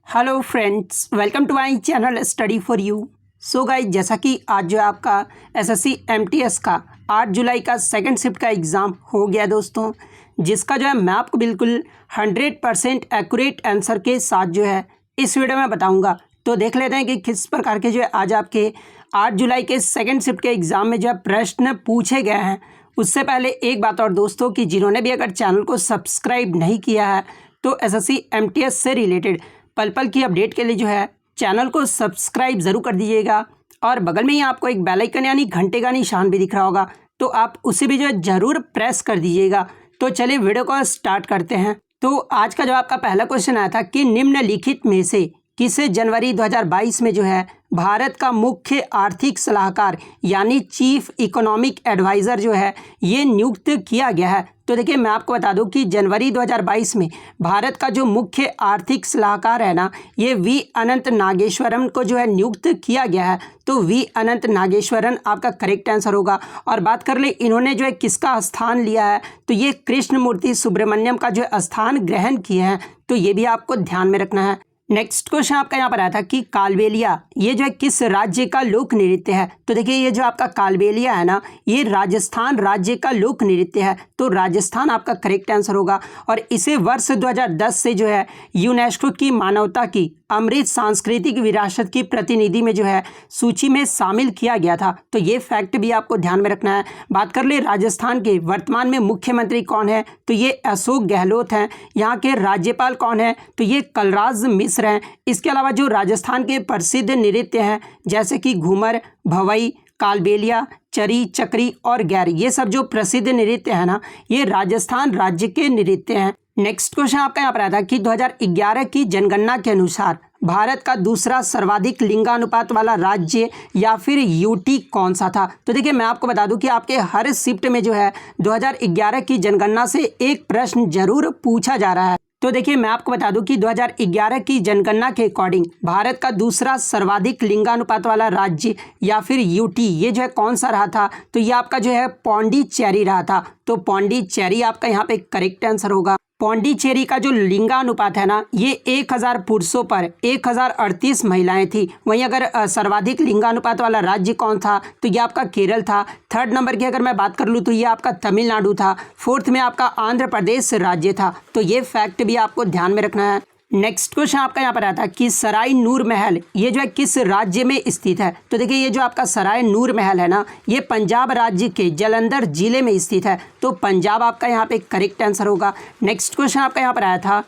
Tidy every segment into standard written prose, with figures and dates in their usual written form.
Hello friends, welcome to my channel study for you. So guys, जैसा कि आज जो आपका एसएससी एमटीएस का 8 जुलाई का सेकंड शिफ्ट का एग्ज़ाम हो गया दोस्तों, जिसका जो है मैं आपको बिल्कुल 100% एक्यूरेट आंसर के साथ जो है इस वीडियो में बताऊंगा। तो देख लेते हैं कि किस प्रकार के जो है आज आपके 8 जुलाई के सेकंड शिफ्ट के एग्ज़ाम में जो है प्रश्न पूछे गए हैं। उससे पहले एक बात और दोस्तों, कि जिन्होंने भी अगर चैनल को सब्सक्राइब नहीं किया है तो एसएससी एमटीएस से रिलेटेड पल पल की अपडेट के लिए जो है चैनल को सब्सक्राइब ज़रूर कर दीजिएगा। और बगल में ही आपको एक बेल आइकन यानी घंटे का निशान भी दिख रहा होगा, तो आप उसे भी जो है ज़रूर प्रेस कर दीजिएगा। तो चलिए वीडियो को स्टार्ट करते हैं। तो आज का जो आपका पहला क्वेश्चन आया था कि निम्नलिखित में से किसे जनवरी 2022 में जो है भारत का मुख्य आर्थिक सलाहकार यानी चीफ इकोनॉमिक एडवाइज़र जो है ये नियुक्त किया गया है। तो देखिए, मैं आपको बता दूं कि जनवरी 2022 में भारत का जो मुख्य आर्थिक सलाहकार है ना, ये वी अनंत नागेश्वरन को जो है नियुक्त किया गया है। तो वी अनंत नागेश्वरन आपका करेक्ट आंसर होगा। और बात कर ले इन्होंने जो है किसका स्थान लिया है, तो ये कृष्णमूर्ति सुब्रमण्यम का जो है स्थान ग्रहण किए हैं। तो ये भी आपको ध्यान में रखना है। नेक्स्ट क्वेश्चन आपका यहाँ पर आया था कि कालबेलिया ये जो है किस राज्य का लोक नृत्य है। तो देखिए, ये जो आपका कालबेलिया है ना, ये राजस्थान राज्य का लोक नृत्य है। तो राजस्थान आपका करेक्ट आंसर होगा। और इसे वर्ष 2010 से जो है यूनेस्को की मानवता की अमृत सांस्कृतिक विरासत की प्रतिनिधि में जो है सूची में शामिल किया गया था। तो ये फैक्ट भी आपको ध्यान में रखना है। बात कर ले राजस्थान के वर्तमान में मुख्यमंत्री कौन है, तो ये अशोक गहलोत हैं। यहाँ के राज्यपाल कौन है, तो ये कलराज मिश्र हैं। इसके अलावा जो राजस्थान के प्रसिद्ध नृत्य हैं जैसे कि घूमर, भवई, कालबेलिया, चरी, चक्री और गैर, ये सब जो प्रसिद्ध नृत्य है ना, ये राजस्थान राज्य के नृत्य हैं। नेक्स्ट क्वेश्चन आपका यहाँ पर आया था कि 2011 की जनगणना के अनुसार भारत का दूसरा सर्वाधिक लिंगानुपात वाला राज्य या फिर यूटी कौन सा था। तो देखिए, मैं आपको बता दूं कि आपके हर शिफ्ट में जो है 2011 की जनगणना से एक प्रश्न जरूर पूछा जा रहा है। तो देखिए, मैं आपको बता दूं कि 2011 की जनगणना के अकॉर्डिंग भारत का दूसरा सर्वाधिक लिंगानुपात वाला राज्य या फिर यूटी ये जो है कौन सा रहा था, तो ये आपका जो है पौंडीचेरी रहा था। तो पौंडीचेरी आपका यहाँ पे करेक्ट आंसर होगा। पौंडीचेरी का जो लिंगानुपात है ना, ये 1000 पुरुषों पर 1038 महिलाएं थी। वहीं अगर सर्वाधिक लिंगानुपात वाला राज्य कौन था, तो ये आपका केरल था। थर्ड नंबर की अगर मैं बात कर लूँ तो ये आपका तमिलनाडु था। फोर्थ में आपका आंध्र प्रदेश राज्य था। तो ये फैक्ट भी आपको ध्यान में रखना है। नेक्स्ट क्वेश्चन आपका यहाँ पर आता है कि सराय नूर महल ये जो है किस राज्य में स्थित है। तो देखिए, ये जो आपका सराय नूर महल है ना, ये पंजाब राज्य के जालंधर जिले में स्थित है। तो पंजाब आपका यहाँ पे करेक्ट आंसर होगा। नेक्स्ट क्वेश्चन आपका यहाँ पर आया था,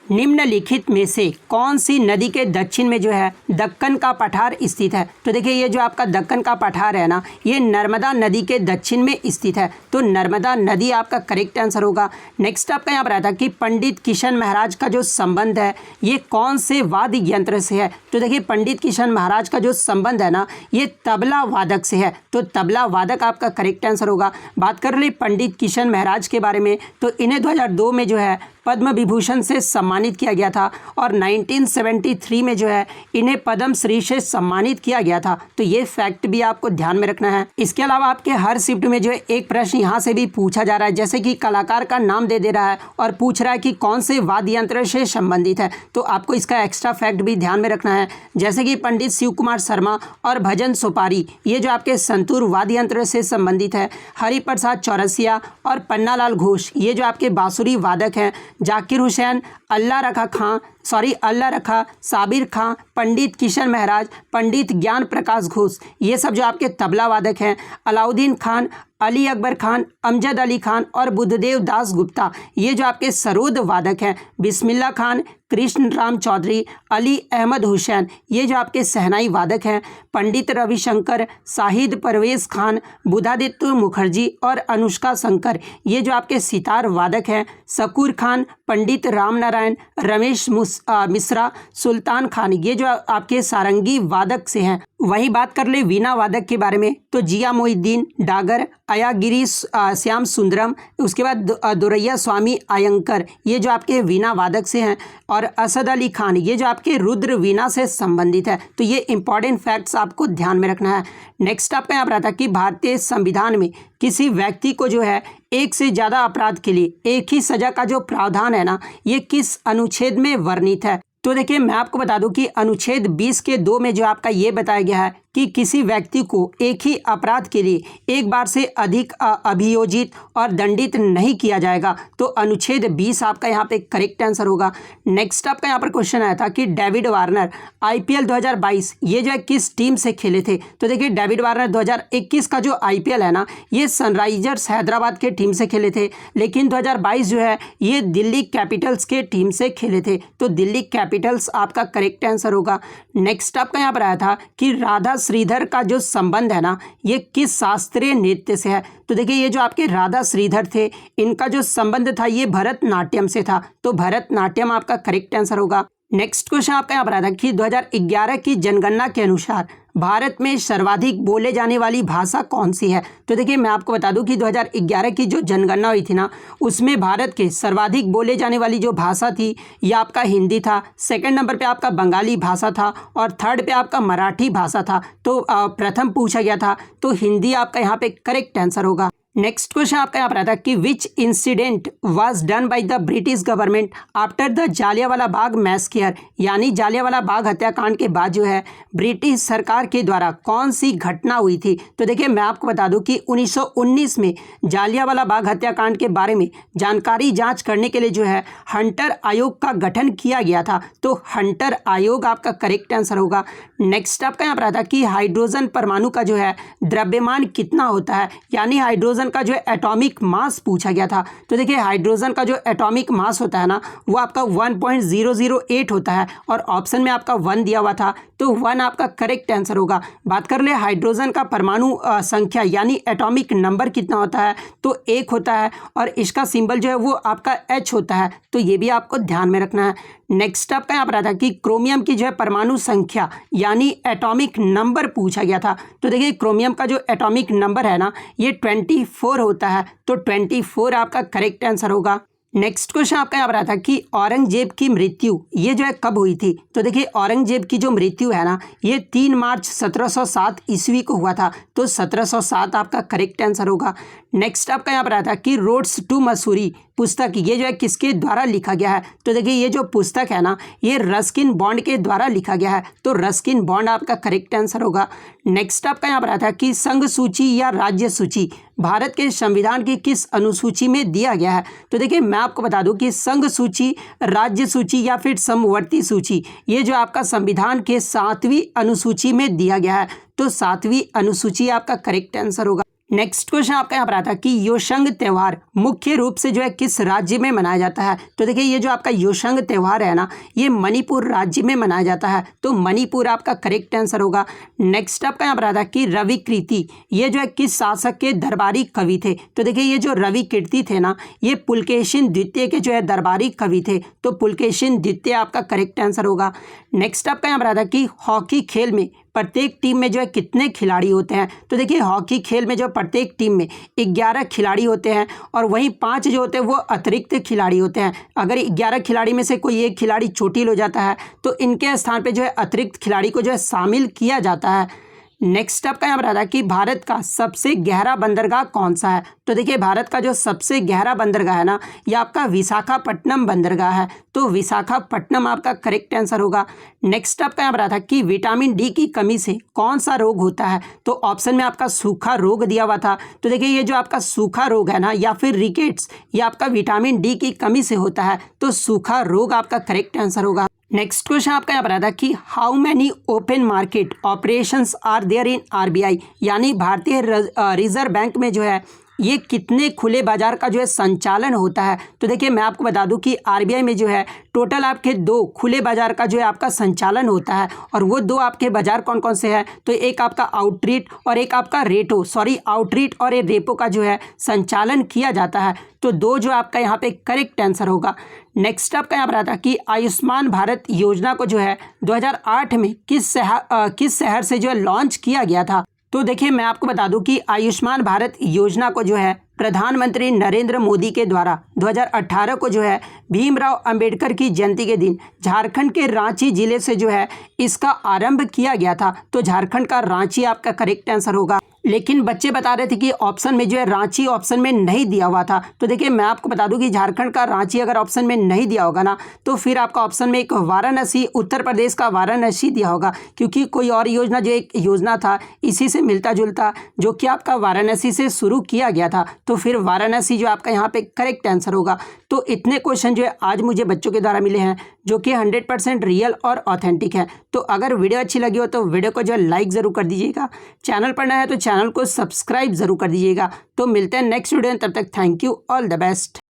निम्नलिखित में से कौन सी नदी के दक्षिण में जो है दक्कन का पठार स्थित है। तो देखिए, ये जो आपका दक्कन का पठार है ना, ये नर्मदा नदी के दक्षिण में स्थित है। तो नर्मदा नदी आपका करेक्ट आंसर होगा। नेक्स्ट आपका यहाँ पर आया था कि पंडित किशन महाराज का जो संबंध है ये कौन से वाद्य यंत्र से है। तो देखिए, पंडित किशन महाराज का जो संबंध है ना, ये तबला वादक से है। तो तबला वादक आपका करेक्ट आंसर होगा। बात कर ले पंडित किशन महाराज के बारे में, तो इन्हें 2002 में जो है पद्म विभूषण से सम्मानित किया गया था। और 1973 में जो है इन्हें पद्म श्री से सम्मानित किया गया था। तो ये फैक्ट भी आपको ध्यान में रखना है। इसके अलावा आपके हर शिफ्ट में जो है एक प्रश्न यहाँ से भी पूछा जा रहा है, जैसे कि कलाकार का नाम दे दे रहा है और पूछ रहा है कि कौन से वाद्य यंत्र से संबंधित है। तो आपको इसका एक्स्ट्रा फैक्ट भी ध्यान में रखना है, जैसे कि पंडित शिव कुमार शर्मा और भजन सोपारी ये जो आपके संतूर वाद्य यंत्र से संबंधित है। हरिप्रसाद चौरसिया और पन्नालाल घोष ये जो आपके बांसुरी वादक हैं। जाकिर हुसैन, अल्लाह रखा, साबिर खां, पंडित किशन महाराज, पंडित ज्ञान प्रकाश घोष ये सब जो आपके तबला वादक हैं। अलाउद्दीन खान, अली अकबर खान, अमजद अली खान और बुद्धदेव दास गुप्ता ये जो आपके सरोद वादक हैं। बिस्मिल्ला खान, कृष्ण राम चौधरी, अली अहमद हुसैन ये जो आपके सहनाई वादक हैं। पंडित रविशंकर, शाहिद परवेज खान, बुधादित्य मुखर्जी और अनुष्का शंकर ये जो आपके सितार वादक हैं। शकूर खान, पंडित राम नारायण, रमेश मिश्रा, सुल्तान खान ये जो आपके सारंगी वादक से हैं। वहीं बात कर ले वीणा वादक के बारे में, तो जिया मोहिद्दीन डागर, अयागिरी श्याम सुंदरम, उसके बाद दुरैया स्वामी अयंकर ये जो आपके वीणा वादक से हैं। और असद अली खान ये जो आपके रुद्र वीणा से संबंधित है। तो ये इंपॉर्टेंट फैक्ट्स आपको ध्यान में रखना है। नेक्स्ट आपका यहाँ पर आता है कि भारतीय संविधान में किसी व्यक्ति को जो है एक से ज़्यादा अपराध के लिए एक ही सज़ा का जो प्रावधान है ना, ये किस अनुच्छेद में वर्णित है। तो देखिए मैं आपको बता दूं कि अनुच्छेद 20 के 2 में जो आपका ये बताया गया है कि किसी व्यक्ति को एक ही अपराध के लिए एक बार से अधिक अभियोजित और दंडित नहीं किया जाएगा। तो अनुच्छेद 20 आपका यहाँ पे करेक्ट आंसर होगा। नेक्स्ट आपका यहाँ पर क्वेश्चन आया था कि डेविड वार्नर आईपीएल 2022 ये जो है किस टीम से खेले थे। तो देखिए डेविड वार्नर 2021 का जो आईपीएल है ना ये सनराइजर्स हैदराबाद के टीम से खेले थे, लेकिन 2022 जो है ये दिल्ली कैपिटल्स के टीम से खेले थे। तो दिल्ली कैपिटल्स आपका करेक्ट आंसर होगा। नेक्स्ट आपका यहाँ पर आया था कि राधा श्रीधर का जो संबंध है ना ये किस शास्त्रीय नृत्य से है। तो देखिए ये जो आपके राधा श्रीधर थे इनका जो संबंध था ये भरतनाट्यम से था। तो भरतनाट्यम आपका करेक्ट आंसर होगा। नेक्स्ट क्वेश्चन आपका यहाँ पर आया था कि 2011 की जनगणना के अनुसार भारत में सर्वाधिक बोले जाने वाली भाषा कौन सी है। तो देखिए मैं आपको बता दूं कि 2011 की जो जनगणना हुई थी ना उसमें भारत के सर्वाधिक बोले जाने वाली जो भाषा थी ये आपका हिंदी था, सेकंड नंबर पे आपका बंगाली भाषा था और थर्ड पे आपका मराठी भाषा था। तो प्रथम पूछा गया था तो हिंदी आपका यहाँ पे करेक्ट आंसर होगा। नेक्स्ट क्वेश्चन आपका यहाँ पर आता है कि which incident was done by the British government after the Jallianwala Bagh massacre, यानी जालियांवाला बाग हत्याकांड के बाद जो है ब्रिटिश सरकार के द्वारा कौन सी घटना हुई थी। तो देखिए मैं आपको बता दूं कि 1919 में जालियांवाला बाग हत्याकांड के बारे में जानकारी जांच करने के लिए जो है हंटर आयोग का गठन किया गया था। तो हंटर आयोग आपका करेक्ट आंसर होगा। नेक्स्ट आपका यहाँ पर आता है कि हाइड्रोजन परमाणु का जो है द्रव्यमान कितना होता है, यानी हाइड्रोजन का जो है एटॉमिक मास पूछा गया था। तो देखिए हाइड्रोजन का जो एटॉमिक मास होता है ना वो आपका 1.008 होता है और ऑप्शन में आपका 1 दिया हुआ था तो 1 आपका करेक्ट आंसर होगा। बात कर ले हाइड्रोजन का परमाणु संख्या यानी एटॉमिक नंबर कितना होता है तो 1 होता है और इसका सिंबल जो है वो आपका H होता है। तो ये भी आपको ध्यान में रखना है। नेक्स्ट आपका यहाँ पर आता है कि क्रोमियम की जो है परमाणु संख्या यानी एटॉमिक नंबर पूछा गया था। तो देखिए क्रोमियम का जो एटॉमिक नंबर है ना ये 24 होता है। तो 24 आपका करेक्ट आंसर होगा। नेक्स्ट क्वेश्चन आपका यहाँ पर आता है कि औरंगजेब की मृत्यु ये जो है कब हुई थी। तो देखिए औरंगजेब की जो मृत्यु है ना ये 3 मार्च 1707 ईस्वी को हुआ था। तो 1707 आपका करेक्ट आंसर होगा। नेक्स्ट आपका यहाँ पर आता है कि रोड्स टू मसूरी पुस्तक ये जो है किसके द्वारा लिखा गया है। तो देखिए ये जो पुस्तक है ना ये रस्किन बॉन्ड के द्वारा लिखा गया है। तो रस्किन बॉन्ड आपका करेक्ट आंसर होगा। नेक्स्ट आपका यहाँ पर आता है कि संघ सूची या राज्य सूची भारत के संविधान की किस अनुसूची में दिया गया है। तो देखिए मैं आपको बता दूं कि संघ सूची, राज्य सूची या फिर समवर्ती सूची ये जो आपका संविधान के 7वीं अनुसूची में दिया गया है। तो 7वीं अनुसूची आपका करेक्ट आंसर होगा। नेक्स्ट क्वेश्चन आपका यहाँ पर आता है कि योशंग त्यौहार मुख्य रूप से जो है किस राज्य में मनाया जाता है। तो देखिए ये जो आपका योशंग त्यौहार है ना ये मणिपुर राज्य में मनाया जाता है। तो मणिपुर आपका करेक्ट आंसर होगा। नेक्स्ट आपका यहाँ पर आता है कि रवि कीर्ति ये जो है किस शासक के दरबारी कवि थे। तो देखिए ये जो रवि कीर्ति थे ना ये पुलकेशिन द्वितीय के जो है दरबारी कवि थे। तो पुलकेशिन द्वितीय आपका करेक्ट आंसर होगा। नेक्स्ट आपका यहाँ पर आता है कि हॉकी खेल में प्रत्येक टीम में जो है कितने खिलाड़ी होते हैं। तो देखिए हॉकी खेल में जो प्रत्येक टीम में 11 खिलाड़ी होते हैं और वहीं 5 जो होते हैं वो अतिरिक्त खिलाड़ी होते हैं। अगर 11 खिलाड़ी में से कोई एक खिलाड़ी चोटिल हो जाता है तो इनके स्थान पे जो है अतिरिक्त खिलाड़ी को जो है शामिल किया जाता है। नेक्स्ट आपका यहाँ पर आता है कि भारत का सबसे गहरा बंदरगाह कौन सा है। तो देखिए भारत का जो सबसे गहरा बंदरगाह है ना ये आपका विशाखापट्टनम बंदरगाह है। तो विशाखापट्टनम आपका करेक्ट आंसर होगा। नेक्स्ट आपका यहाँ पर आता है कि विटामिन डी की कमी से कौन सा रोग होता है। तो ऑप्शन में आपका सूखा रोग दिया हुआ था। तो देखिए ये जो आपका सूखा रोग है ना या फिर रिकेट्स ये आपका विटामिन डी की कमी से होता है। तो सूखा रोग आपका करेक्ट आंसर होगा। नेक्स्ट क्वेश्चन आपका यहाँ पर आता है कि how many open market operations are there in RBI, यानी भारतीय रिजर्व बैंक में जो है ये कितने खुले बाजार का जो है संचालन होता है। तो देखिए मैं आपको बता दूं कि आरबीआई में जो है टोटल आपके 2 खुले बाजार का जो है आपका संचालन होता है और वो 2 आपके बाजार कौन कौन से हैं। तो एक आपका आउटरीट और एक आपका आउटरीट और एक रेपो का जो है संचालन किया जाता है। तो 2 जो आपका यहाँ पे करेक्ट आंसर होगा। नेक्स्ट आपका यहाँ पर आता है कि आयुष्मान भारत योजना को जो है 2008 में किस शहर से जो है लॉन्च किया गया था। तो देखिए मैं आपको बता दूं कि आयुष्मान भारत योजना को जो है प्रधानमंत्री नरेंद्र मोदी के द्वारा 2018 को जो है भीमराव अंबेडकर की जयंती के दिन झारखंड के रांची जिले से जो है इसका आरंभ किया गया था। तो झारखंड का रांची आपका करेक्ट आंसर होगा। लेकिन बच्चे बता रहे थे कि ऑप्शन में जो है रांची ऑप्शन में नहीं दिया हुआ था। तो देखिए मैं आपको बता दूं कि झारखंड का रांची अगर ऑप्शन में नहीं दिया होगा ना, तो फिर आपका ऑप्शन में एक वाराणसी, उत्तर प्रदेश का वाराणसी दिया होगा, क्योंकि कोई और योजना जो एक योजना था इसी से मिलता जुलता, जो कि आपका वाराणसी से शुरू किया गया था, तो फिर वाराणसी जो आपका यहाँ पे करेक्ट आंसर होगा। तो इतने क्वेश्चन जो है आज मुझे बच्चों के द्वारा मिले हैं, जो कि 100% रियल और ऑथेंटिक है। तो अगर वीडियो अच्छी लगी हो तो वीडियो को जो है लाइक ज़रूर कर दीजिएगा, चैनल पर नया है तो चैनल को सब्सक्राइब ज़रूर कर दीजिएगा। तो मिलते हैं नेक्स्ट वीडियो में, तब तक thank you, all the best.